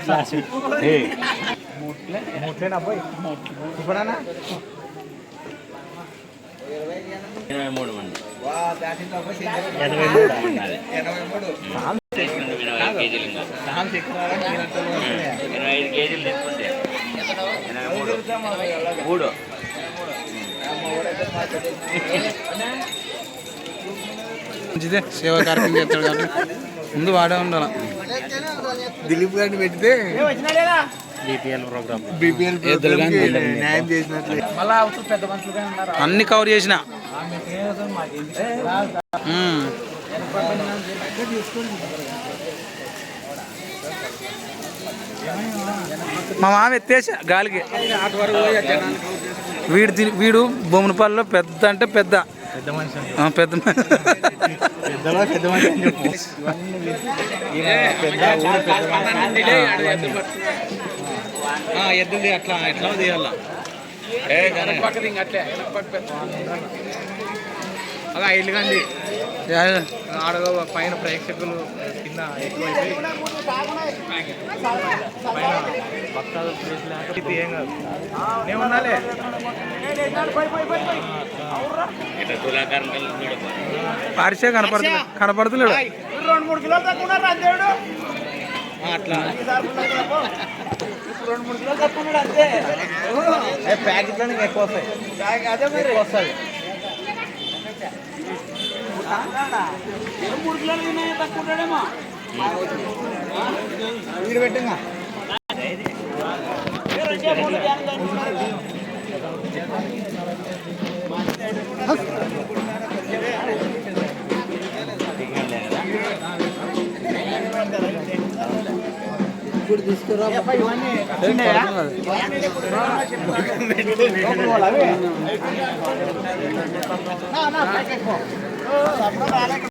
Glass ఇప్పుడన్నా 23 మంది 25 కేజీలు తీసుకుంటే 83 మంచిదే సేవా కార్యక్రమం చేస్తాడు కాబట్టి ముందు వాడే ఉండాలి. దిలీప్ గారిని పెడితే బీపీఎల్ న్యాయం చేసినట్లే. అన్ని కవర్ చేసిన మా మామ ఎత్తేసా గాలికి. వీడు బొమ్మనపల్లిలో పెద్ద అంటే పెద్ద పెద్ద ఎద్దుది అట్లా ఎట్లా తీయాల అలా ఇల్లుగాండి ఆడ పైన ప్రేక్షకులు కింద ఎక్కువైపోయి పైన భక్తాలు ఏం కాదు ఏమన్నాలే పారిసే కనపడుతున్నాడు 2-3 కిలోలు తక్కువ అట్లా 2-3 కిలోలు తక్కువ అంతే. ప్యాకెట్లో ఎక్కువ వస్తాయి. అదే మరి వస్తుంది 3 కిలోలు తక్కువ ఉంటాడేమో వీడు పెట్టింగా ఇప్పుడు తీసుకురా